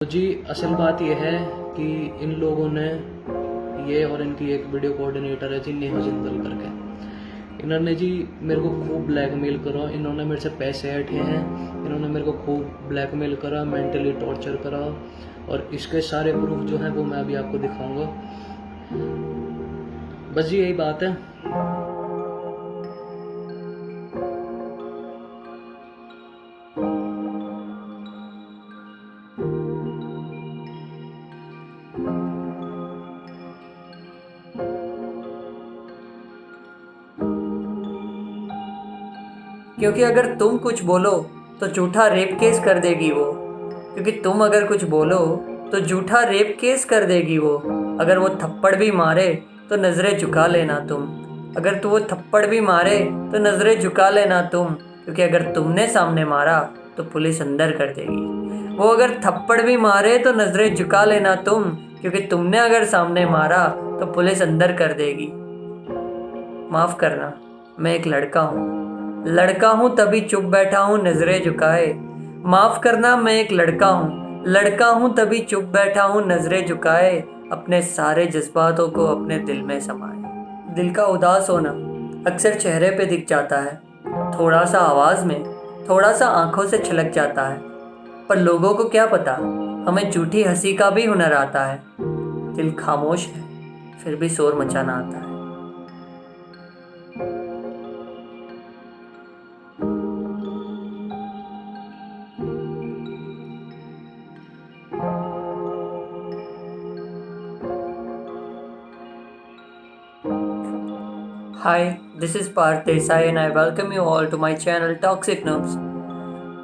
तो जी असल बात यह है कि इन लोगों ने ये और इनकी एक वीडियो कोऑर्डिनेटर है जी नेहा जिंदल करके, इन्होंने जी मेरे को खूब ब्लैकमेल करा। इन्होंने मेरे से पैसे ऐंठे हैं, इन्होंने मेरे को खूब ब्लैकमेल करा, मेंटली टॉर्चर करा और इसके सारे प्रूफ जो हैं वो मैं अभी आपको दिखाऊंगा। बस जी यही बात है। क्योंकि अगर तुम कुछ बोलो तो झूठा रेप केस कर देगी वो। क्योंकि तुम अगर कुछ बोलो तो झूठा रेप केस कर देगी वो। अगर वो थप्पड़ भी मारे तो नज़रें झुका लेना तुम। अगर तो वो थप्पड़ भी मारे तो नज़रें झुका लेना तुम। क्योंकि अगर तुमने सामने मारा तो पुलिस अंदर कर देगी। वो अगर थप्पड़ भी मारे तो नज़रें झुका लेना तुम। क्योंकि तुमने अगर सामने मारा तो पुलिस अंदर कर देगी। माफ़ करना, मैं एक लड़का हूँ तभी चुप बैठा हूँ नजरें झुकाए। माफ करना, मैं एक लड़का हूँ तभी चुप बैठा हूँ नजरें झुकाए। अपने सारे जज्बातों को अपने दिल में समाए। दिल का उदास होना अक्सर चेहरे पे दिख जाता है, थोड़ा सा आवाज में, थोड़ा सा आंखों से छलक जाता है। पर लोगों को क्या पता, हमें झूठी हंसी का भी हुनर आता है। दिल खामोश है फिर भी शोर मचाना आता है। Hi, this is Parth Desai and I welcome you all to my channel Toxic Noobs।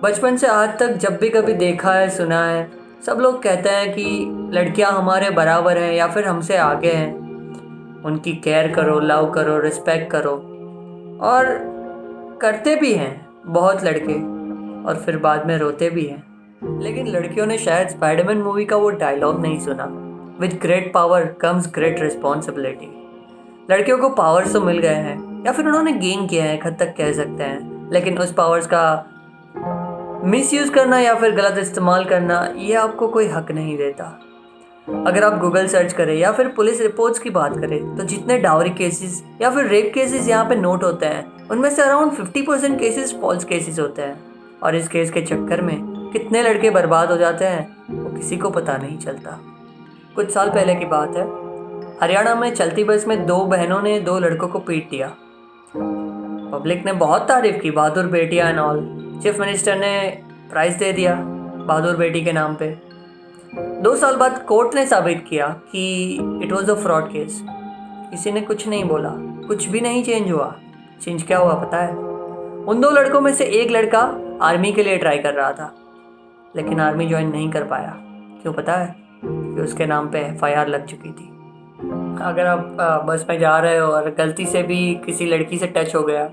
बचपन से आज तक जब भी कभी देखा है, सुना है, सब लोग कहते हैं कि लड़कियां हमारे बराबर हैं या फिर हमसे आगे हैं। उनकी केयर करो, लव करो, रिस्पेक्ट करो। और करते भी हैं बहुत लड़के, और फिर बाद में रोते भी हैं। लेकिन लड़कियों ने शायद स्पाइडरमैन मूवी का वो डायलॉग नहीं सुना, with great power comes great responsibility. लड़कियों को पावर्स तो मिल गए हैं या फिर उन्होंने गेन किया है, एक हद तक कह सकते हैं, लेकिन उस पावर्स का मिसयूज करना या फिर गलत इस्तेमाल करना ये आपको कोई हक नहीं देता। अगर आप गूगल सर्च करें या फिर पुलिस रिपोर्ट्स की बात करें तो जितने डाउरी केसेस या फिर रेप केसेस यहाँ पे नोट होते हैं, उनमें से अराउंड 50% केसेस फॉल्स केसेस होते हैं। और इस केस के चक्कर में कितने लड़के बर्बाद हो जाते हैं वो किसी को पता नहीं चलता। कुछ साल पहले की बात है, हरियाणा में चलती बस में दो बहनों ने दो लड़कों को पीट दिया। पब्लिक ने बहुत तारीफ की, बहादुर बेटियां एंड ऑल। चीफ मिनिस्टर ने प्राइज दे दिया बहादुर बेटी के नाम पे। 2 साल बाद कोर्ट ने साबित किया कि it was a fraud case. किसी ने कुछ नहीं बोला, कुछ भी नहीं चेंज हुआ। चेंज क्या हुआ पता है? उन दो लड़कों में से एक लड़का आर्मी के लिए ट्राई कर रहा था, लेकिन आर्मी ज्वाइन नहीं कर पाया। क्यों पता है? कि उसके नाम पे FIR लग चुकी थी। अगर आप बस में जा रहे हो और गलती से भी किसी लड़की से टच हो गया,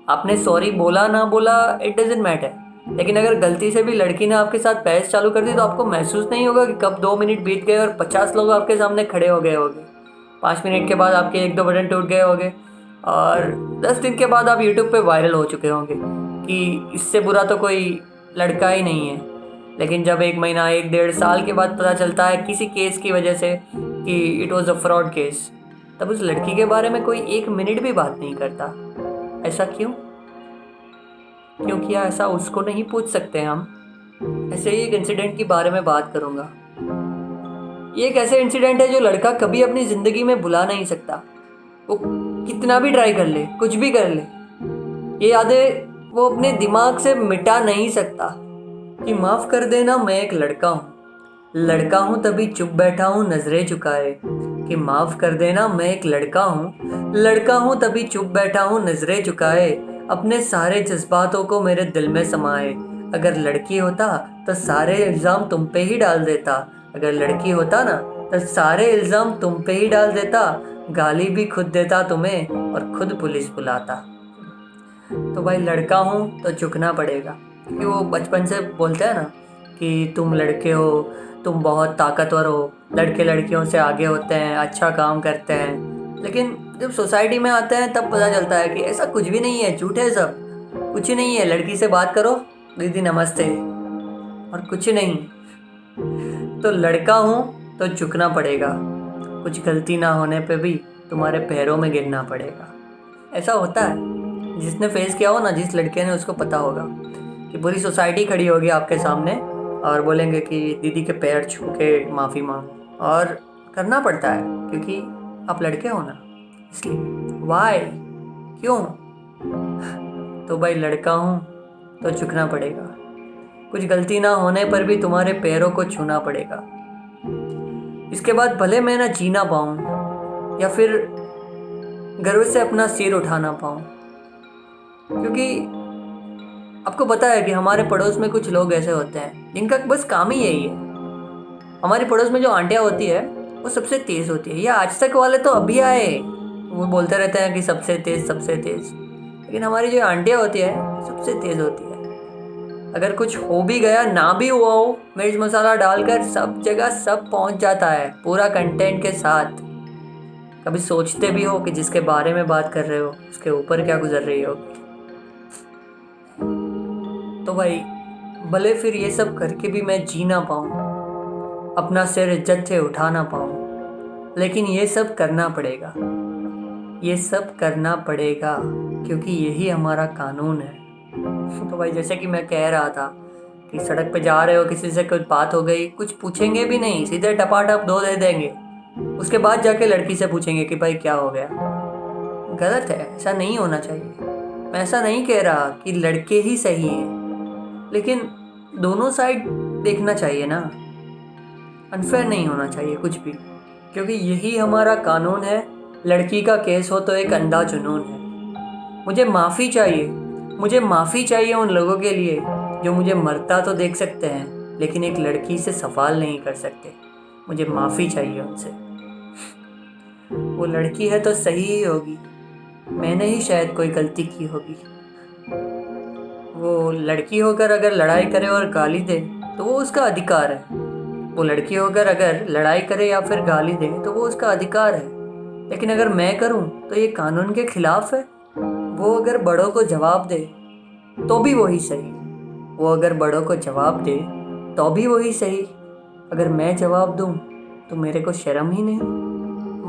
आपने सॉरी बोला ना बोला इट डजेंट मैटर, लेकिन अगर गलती से भी लड़की ने आपके साथ बहस चालू कर दी तो आपको महसूस नहीं होगा कि कब 2 मिनट बीत गए और 50 लोग आपके सामने खड़े हो गए होंगे। 5 मिनट के बाद आपके 1-2 बटन टूट गए होंगे और 10 दिन के बाद आप यूट्यूब पे वायरल हो चुके होंगे कि इससे बुरा तो कोई लड़का ही नहीं है। लेकिन जब 1 महीना 1-1.5 साल के बाद पता चलता है किसी केस की वजह से कि it was a fraud case, तब उस लड़की के बारे में कोई 1 मिनट भी बात नहीं करता। ऐसा क्यों? क्योंकि ऐसा उसको नहीं पूछ सकते हम। ऐसे ही एक इंसिडेंट के बारे में बात करूंगा। ये एक ऐसे इंसिडेंट है जो लड़का कभी अपनी ज़िंदगी में भुला नहीं सकता। वो कितना भी ट्राई कर ले, कुछ भी कर ले, ये यादें वो अपने दिमाग से मिटा नहीं सकता। कि माफ़ कर देना, मैं एक लड़का हूँ तभी चुप बैठा हूँ नजरें झुकाए। कि माफ कर देना, मैं एक लड़का हूँ तभी चुप बैठा हूँ नजरें झुकाए। अपने सारे जज्बातों को मेरे दिल में समाए। अगर लड़की होता तो सारे इल्जाम तुम पे ही डाल देता। अगर लड़की होता ना तो सारे इल्जाम तुम पे ही डाल देता। गाली भी खुद देता तुम्हें और खुद पुलिस बुलाता। तो भाई लड़का हूँ तो झुकना पड़ेगा, क्योंकि वो बचपन से बोलते हैं ना कि तुम लड़के हो, तुम बहुत ताकतवर हो, लड़के लड़कियों से आगे होते हैं, अच्छा काम करते हैं। लेकिन जब सोसाइटी में आते हैं तब पता चलता है कि ऐसा कुछ भी नहीं है, झूठ है सब, कुछ ही नहीं है। लड़की से बात करो, दीदी नमस्ते, और कुछ नहीं। तो लड़का हूँ तो झुकना पड़ेगा, कुछ गलती ना होने पे भी तुम्हारे पैरों में गिरना पड़ेगा। ऐसा होता है, जिसने फेस किया हो ना, जिस लड़के ने, उसको पता होगा कि पूरी सोसाइटी खड़ी होगी आपके सामने और बोलेंगे कि दीदी के पैर छू के माफ़ी मांगो, और करना पड़ता है क्योंकि आप लड़के हो ना, इसलिए। वाई, क्यों? तो भाई लड़का हूँ तो झुकना पड़ेगा, कुछ गलती ना होने पर भी तुम्हारे पैरों को छूना पड़ेगा। इसके बाद भले मैं ना जीना पाऊँ या फिर गर्व से अपना सिर उठा ना पाऊँ, क्योंकि आपको पता है कि हमारे पड़ोस में कुछ लोग ऐसे होते हैं जिनका बस काम ही यही है। हमारे पड़ोस में जो आंटियाँ होती है वो सबसे तेज़ होती है, या आज तक वाले तो अभी आए, वो बोलते रहते हैं कि सबसे तेज़ सबसे तेज़, लेकिन हमारी जो आंटियाँ होती है सबसे तेज़ होती है। अगर कुछ हो भी गया, ना भी हुआ हो, मिर्च मसाला डालकर सब जगह सब पहुंच जाता है पूरा कंटेंट के साथ। कभी सोचते भी हो कि जिसके बारे में बात कर रहे हो उसके ऊपर क्या गुजर रही हो? तो भाई भले फिर ये सब करके भी मैं जी ना पाऊँ, अपना सिर इज्जत से उठा ना पाऊँ, लेकिन ये सब करना पड़ेगा, ये सब करना पड़ेगा क्योंकि यही हमारा कानून है। तो भाई जैसे कि मैं कह रहा था कि सड़क पे जा रहे हो, किसी से कुछ बात हो गई, कुछ पूछेंगे भी नहीं, सीधे टपाटप दो दे देंगे, उसके बाद जाके लड़की से पूछेंगे कि भाई क्या हो गया। गलत है, ऐसा नहीं होना चाहिए। मैं ऐसा नहीं कह रहा कि लड़के ही सही हैं, लेकिन दोनों साइड देखना चाहिए ना, अनफेयर नहीं होना चाहिए कुछ भी, क्योंकि यही हमारा कानून है। लड़की का केस हो तो एक अंधा जुनून है। मुझे माफ़ी चाहिए, मुझे माफ़ी चाहिए उन लोगों के लिए जो मुझे मरता तो देख सकते हैं लेकिन एक लड़की से सवाल नहीं कर सकते। मुझे माफ़ी चाहिए उनसे। वो लड़की है तो सही ही होगी, मैंने ही शायद कोई गलती की होगी। वो लड़की होकर अगर लड़ाई करे और गाली दे तो वो उसका अधिकार है। वो लड़की होकर अगर लड़ाई करे या फिर गाली दे तो वो उसका अधिकार है, लेकिन अगर मैं करूं तो ये कानून के खिलाफ है। वो अगर बड़ों को जवाब दे तो भी वही सही, वो अगर बड़ों को जवाब दे तो भी वही सही। अगर मैं जवाब दूं तो मेरे को शर्म ही नहीं?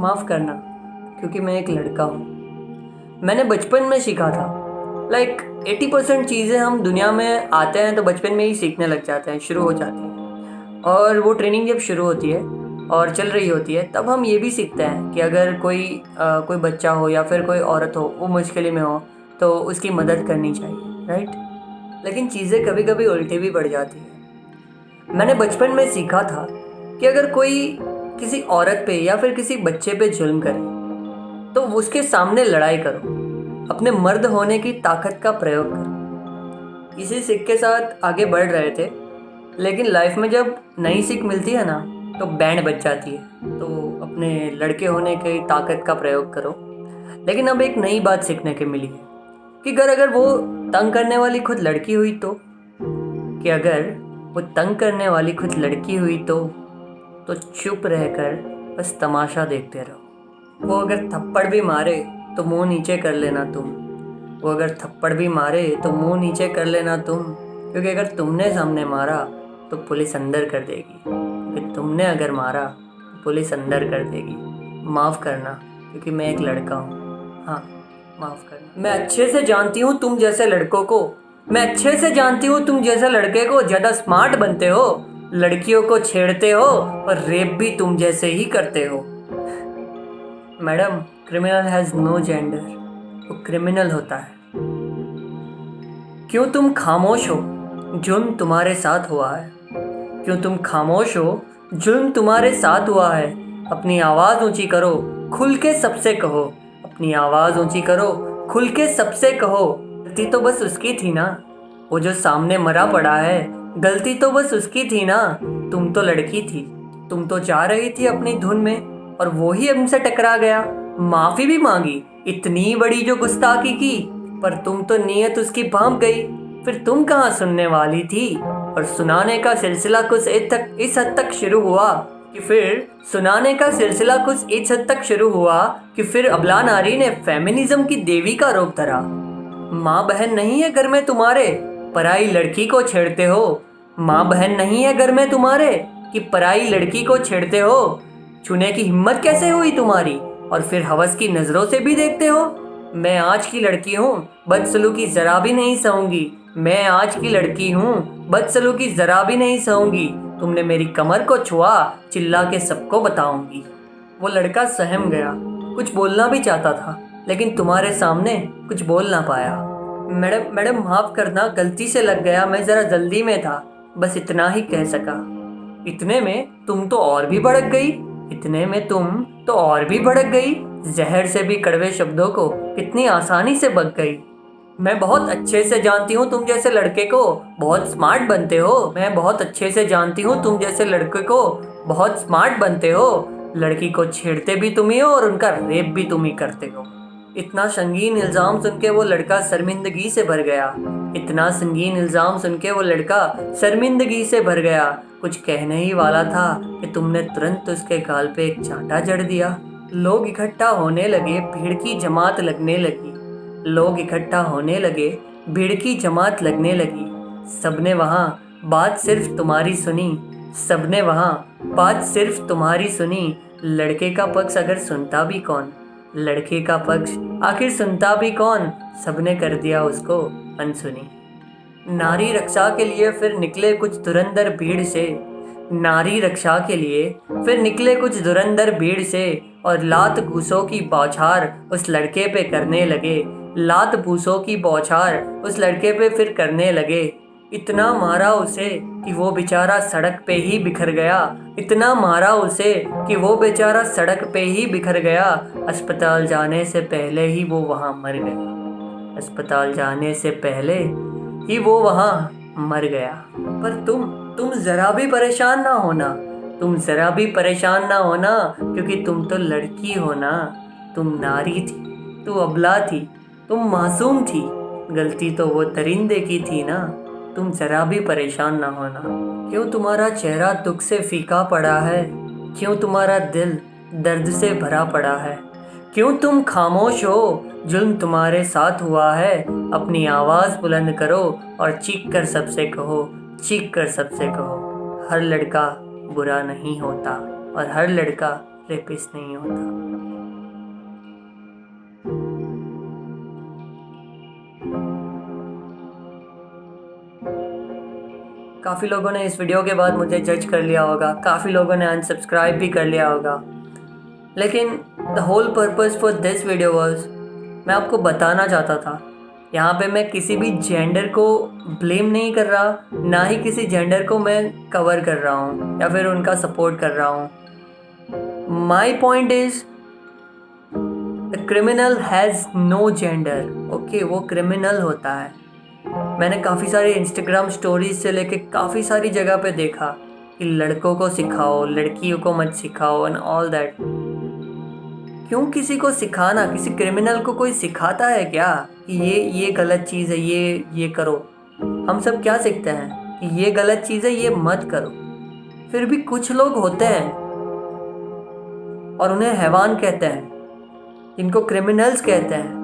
माफ़ करना, क्योंकि मैं एक लड़का हूँ। मैंने बचपन में सीखा था, 80% चीज़ें हम दुनिया में आते हैं तो बचपन में ही सीखने लग जाते हैं, शुरू हो जाती हैं। और वो ट्रेनिंग जब शुरू होती है और चल रही होती है तब हम ये भी सीखते हैं कि अगर कोई बच्चा हो या फिर कोई औरत हो, वो मुश्किल में हो तो उसकी मदद करनी चाहिए, राइट। लेकिन चीज़ें कभी कभी उल्टी भी पड़ जाती है। मैंने बचपन में सीखा था कि अगर कोई किसी औरत पे या फिर किसी बच्चे पे जुल्म करे तो उसके सामने लड़ाई करो, अपने मर्द होने की ताकत का प्रयोग करो। इसी सीख के साथ आगे बढ़ रहे थे, लेकिन लाइफ में जब नई सीख मिलती है ना तो बैंड बज जाती है। तो अपने लड़के होने की ताकत का प्रयोग करो। लेकिन अब एक नई बात सीखने के मिली है कि अगर वो तंग करने वाली खुद लड़की हुई तो, कि अगर वो तंग करने वाली खुद लड़की हुई तो चुप रहकर बस तमाशा देखते रहो। वो अगर थप्पड़ भी मारे तो मुंह नीचे कर लेना तुम। वो अगर थप्पड़ भी मारे तो मुंह नीचे कर लेना तुम, क्योंकि अगर तुमने सामने मारा तो पुलिस अंदर कर देगी, फिर तुमने अगर मारा तो पुलिस अंदर कर देगी। माफ़ करना, क्योंकि मैं एक लड़का हूँ। हाँ, माफ़ करना। मैं अच्छे से जानती हूँ तुम जैसे लड़कों को, मैं अच्छे से जानती हूँ तुम जैसे लड़के को ज़्यादा स्मार्ट बनते हो, लड़कियों को छेड़ते हो और रेप भी तुम जैसे ही करते हो। Madam, criminal has no gender, वो क्रिमिनल होता है। क्यों तुम खामोश हो? जुल्म तुम्हारे साथ हुआ है। क्यों तुम खामोश हो? जुल्म तुम्हारे साथ हुआ है। अपनी आवाज़ ऊंची करो, खुल के सबसे कहो। अपनी आवाज़ ऊंची करो, खुल के सबसे कहो। गलती तो बस उसकी थी ना, वो जो सामने मरा पड़ा है। गलती तो बस उसकी थी ना, तुम तो लड़की थी। तुम तो जा रही थी अपनी धुन में और वो ही हमसे टकरा गया। माफ़ी भी मांगी, इतनी बड़ी जो गुस्ताखी की, पर तुम तो नीयत उसकी भांप गई। फिर तुम कहाँ सुनने वाली थी? और सुनाने का सिलसिला कुछ इस हद तक शुरू हुआ कि फिर अबला नारी ने फेमिनिज्म की देवी का रूप धरा। माँ बहन नहीं है घर में तुम्हारे, पराई लड़की को छेड़ते हो। माँ बहन नहीं है घर में तुम्हारे, कि पराई लड़की को छेड़ते हो? छूने की हिम्मत कैसे हुई तुम्हारी? और फिर हवस की नजरों से भी देखते हो? मैं आज की लड़की हूँ, बदसलूकी जरा भी नहीं सहूंगी। मैं आज की लड़की हूँ, बदसलूकी जरा भी नहीं सहूंगी। तुमने मेरी कमर को छुआ, चिल्ला के सबको बताऊंगी। वो लड़का सहम गया, कुछ बोलना भी चाहता था, लेकिन तुम्हारे सामने कुछ बोल ना पाया। मैडम मैडम माफ करना, गलती से लग गया, मैं जरा जल्दी में था, बस इतना ही कह सका। इतने में तुम तो और भी भड़क गई। इतने में तुम तो और भी भड़क गई। जहर से भी कड़वे शब्दों को कितनी आसानी से बक गई। मैं बहुत अच्छे से जानती हूँ तुम जैसे लड़के को बहुत स्मार्ट बनते हो। मैं बहुत अच्छे से जानती हूँ तुम जैसे लड़के को बहुत स्मार्ट बनते हो। लड़की को छेड़ते भी तुम ही हो और उनका रेप भी तुम ही करते हो। इतना संगीन इल्जाम सुन के वो लड़का शर्मिंदगी से भर गया। इतना संगीन इल्जाम सुन के वो लड़का शर्मिंदगी से भर गया। कुछ कहने ही वाला था कि तुमने तुरंत उसके गाल पे एक चांटा जड़ दिया। लोग इकट्ठा होने लगे, भीड़ की जमात लगने लगी। लोग इकट्ठा होने लगे, भीड़ की जमात लगने लगी। सबने वहाँ बात सिर्फ तुम्हारी सुनी। सबने वहाँ बात सिर्फ तुम्हारी सुनी। लड़के का पक्ष अगर सुनता भी कौन? लड़के का पक्ष आखिर सुनता भी कौन? सबने कर दिया उसको अनसुनी। नारी रक्षा के लिए फिर निकले कुछ धुरंधर भीड़ से। नारी रक्षा के लिए फिर निकले कुछ धुरंधर भीड़ से, और लात घूसों की बौछार उस लड़के पे करने लगे। लात घूसों की बौछार उस लड़के पे फिर करने लगे। इतना मारा उसे कि वो बेचारा सड़क पे ही बिखर गया। इतना मारा उसे कि वो बेचारा सड़क पे ही बिखर गया। अस्पताल जाने से पहले ही वो वहाँ मर गया। अस्पताल जाने से पहले ही वो वहाँ मर गया। पर तुम जरा भी परेशान ना होना। तुम जरा भी परेशान ना होना, क्योंकि तुम तो लड़की हो ना। तुम नारी थी, तू अबला थी, तुम मासूम थी। गलती तो वो दरिंदे की थी ना। तुम जरा भी परेशान ना होना। क्यों तुम्हारा चेहरा दुख से फीका पड़ा है? क्यों तुम्हारा दिल दर्द से भरा पड़ा है? क्यों तुम खामोश हो? जुल्म तुम्हारे साथ हुआ है। अपनी आवाज़ बुलंद करो और चीख कर सबसे कहो। चीख कर सबसे कहो, हर लड़का बुरा नहीं होता और हर लड़का रेपिस्ट नहीं होता। काफ़ी लोगों ने इस वीडियो के बाद मुझे जज कर लिया होगा, काफ़ी लोगों ने अनसब्सक्राइब भी कर लिया होगा, लेकिन the whole purpose for this video was, मैं आपको बताना चाहता था, यहाँ पे मैं किसी भी जेंडर को ब्लेम नहीं कर रहा, ना ही किसी जेंडर को मैं कवर कर रहा हूँ या फिर उनका सपोर्ट कर रहा हूँ। My point is the criminal has no gender. Okay, वो क्रिमिनल होता है। मैंने काफ़ी सारी इंस्टाग्राम स्टोरीज से लेके काफ़ी सारी जगह पे देखा कि लड़कों को सिखाओ, लड़कियों को मत सिखाओ एंड ऑल दैट। क्यों किसी को सिखाना? किसी क्रिमिनल को कोई सिखाता है क्या कि ये गलत चीज़ है, ये करो? हम सब क्या सीखते हैं कि ये गलत चीज़ है, ये मत करो। फिर भी कुछ लोग होते हैं और उन्हें हैवान कहते हैं, जिनको क्रिमिनल्स कहते हैं।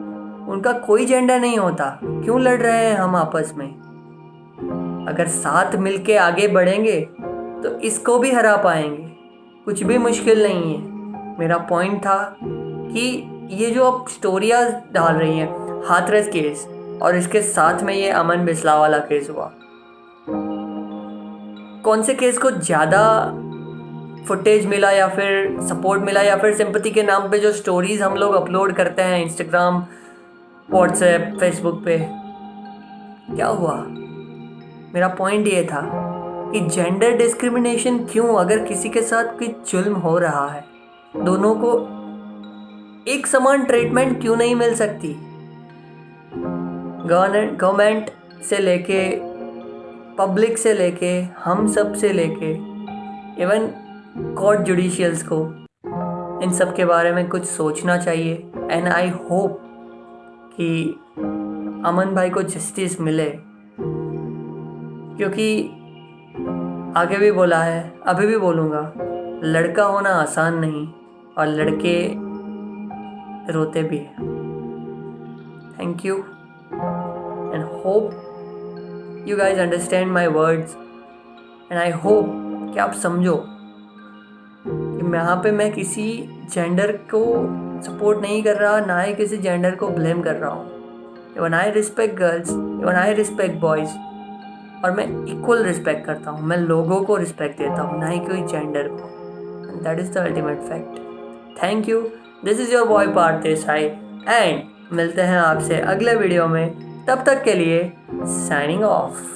उनका कोई जेंडर नहीं होता। क्यों लड़ रहे हैं हम आपस में? अगर साथ मिलके आगे बढ़ेंगे तो इसको भी हरा पाएंगे। कुछ भी मुश्किल नहीं है। मेरा पॉइंट था कि ये जो अब स्टोरियाँ डाल रही हैं, हाथरस केस और इसके साथ में ये अमन बिस्ला वाला केस हुआ, कौन से केस को ज़्यादा फुटेज मिला या फिर सपोर्ट मिला या फिर सिंपैथी के नाम पे जो स्टोरीज हम लोग अपलोड करते हैं इंस्टाग्राम, व्हाट्सएप, फेसबुक पे? क्या हुआ? मेरा पॉइंट ये था कि जेंडर डिस्क्रिमिनेशन क्यों? अगर किसी के साथ कोई जुल्म हो रहा है, दोनों को एक समान ट्रीटमेंट क्यों नहीं मिल सकती? गवर्नमेंट से लेके, पब्लिक से लेके, हम सब से लेके, इवन कोर्ट जुडिशियल्स को इन सब के बारे में कुछ सोचना चाहिए। एंड आई होप कि अमन भाई को जस्टिस मिले, क्योंकि आगे भी बोला है, अभी भी बोलूँगा, लड़का होना आसान नहीं और लड़के रोते भी हैं। Thank you and hope you guys understand my words, and I hope कि आप समझो कि यहाँ पे मैं किसी जेंडर को सपोर्ट नहीं कर रहा, ना ही किसी जेंडर को ब्लेम कर रहा हूँ। Even I respect girls, even I respect boys, और मैं इक्वल रिस्पेक्ट करता हूँ। मैं लोगों को रिस्पेक्ट देता हूँ, ना ही कोई जेंडर को। And that is the ultimate fact. Thank you. This is your boy Parth Desai and मिलते हैं आपसे अगले वीडियो में। तब तक के लिए साइनिंग ऑफ।